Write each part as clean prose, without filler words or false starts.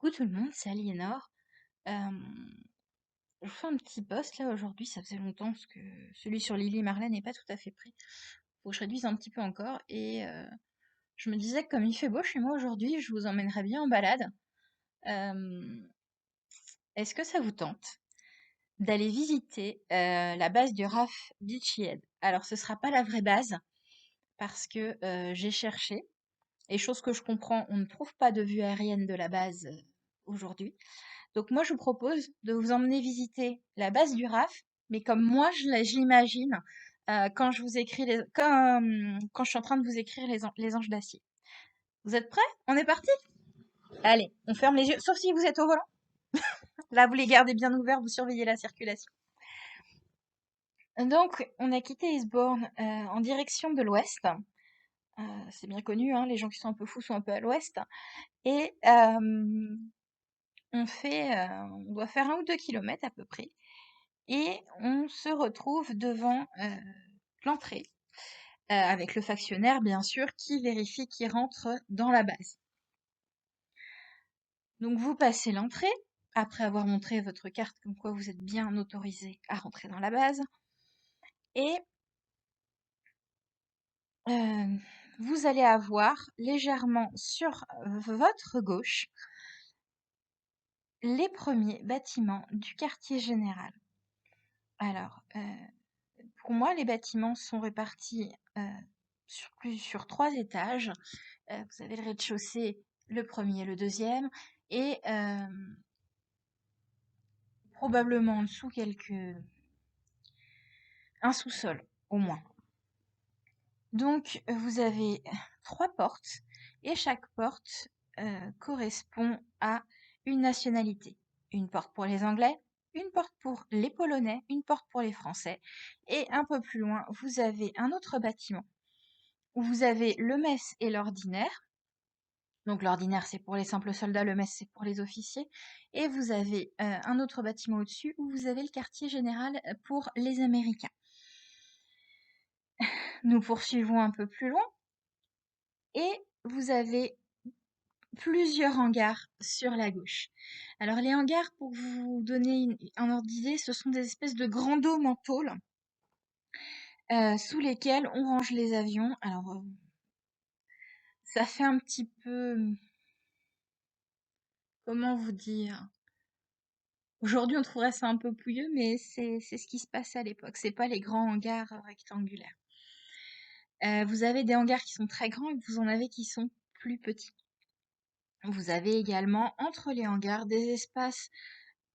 Coucou tout le monde, c'est Aliénor. Je vous fais un petit post là aujourd'hui, ça faisait longtemps parce que celui sur Lily Marlène n'est pas tout à fait prêt. Faut que je réduise un petit peu encore et je me disais que comme il fait beau chez moi aujourd'hui, je vous emmènerais bien en balade. Euh, Est-ce que ça vous tente d'aller visiter la base du RAF Beachy Head? Alors ce sera pas la vraie base parce que j'ai cherché et chose que je comprends, on ne trouve pas de vue aérienne de la base aujourd'hui. Donc moi, je vous propose de vous emmener visiter la base du RAF, mais comme moi je l'imagine quand je vous écris quand je suis en train de vous écrire les anges d'acier. Vous êtes prêts? On est parti? Allez, on ferme les yeux, sauf si vous êtes au volant. Là, vous les gardez bien ouverts, vous surveillez la circulation. Donc, on a quitté Eastbourne en direction de l'ouest. C'est bien connu, hein, les gens qui sont un peu fous sont un peu à l'ouest. Et on doit faire 1 ou 2 kilomètres à peu près. Et on se retrouve devant l'entrée, avec le factionnaire bien sûr, qui vérifie qui rentre dans la base. Donc vous passez l'entrée, après avoir montré votre carte comme quoi vous êtes bien autorisé à rentrer dans la base, et vous allez avoir légèrement sur votre gauche les premiers bâtiments du quartier général. Alors, pour moi, les bâtiments sont répartis sur 3 étages. Vous avez le rez-de-chaussée, le premier, le deuxième, et probablement en dessous un sous-sol au moins. Donc vous avez 3 portes et chaque porte correspond à une nationalité. Une porte pour les Anglais, une porte pour les Polonais, une porte pour les Français. Et un peu plus loin, vous avez un autre bâtiment où vous avez le mess et l'ordinaire. Donc l'ordinaire, c'est pour les simples soldats, le mess, c'est pour les officiers. Et vous avez un autre bâtiment au-dessus où vous avez le quartier général pour les Américains. Nous poursuivons un peu plus loin et vous avez plusieurs hangars sur la gauche. Alors les hangars, pour vous donner un ordre d'idée, ce sont des espèces de grands dômes en tôle sous lesquels on range les avions. Alors ça fait un petit peu... Comment vous dire? Aujourd'hui, on trouverait ça un peu pouilleux, mais c'est ce qui se passait à l'époque. C'est pas les grands hangars rectangulaires. Vous avez des hangars qui sont très grands et vous en avez qui sont plus petits. Vous avez également entre les hangars des espaces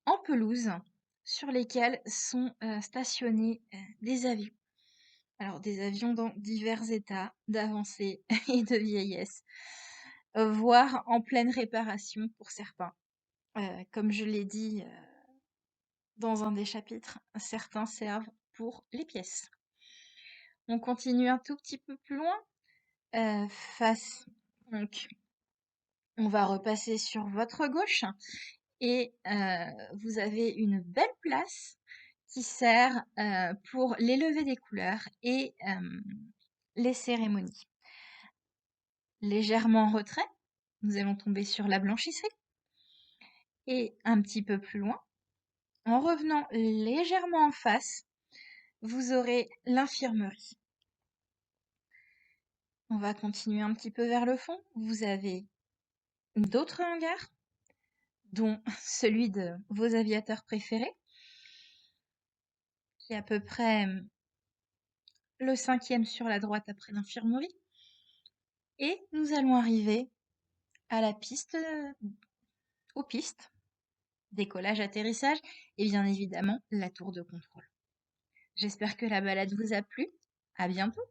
en pelouse sur lesquels sont stationnés des avions. Alors des avions dans divers états d'avancée et de vieillesse, voire en pleine réparation pour certains. Comme je l'ai dit dans un des chapitres, certains servent pour les pièces. On continue un tout petit peu plus loin. Donc, on va repasser sur votre gauche et vous avez une belle place qui sert pour les levées des couleurs et les cérémonies. Légèrement en retrait, nous allons tomber sur la blanchisserie. Et un petit peu plus loin, en revenant légèrement en face, vous aurez l'infirmerie. On va continuer un petit peu vers le fond. Vous avez d'autres hangars, dont celui de vos aviateurs préférés, qui est à peu près le 5e sur la droite après l'infirmerie. Et nous allons arriver à la piste, aux pistes, décollage, atterrissage, et bien évidemment la tour de contrôle. J'espère que la balade vous a plu. À bientôt!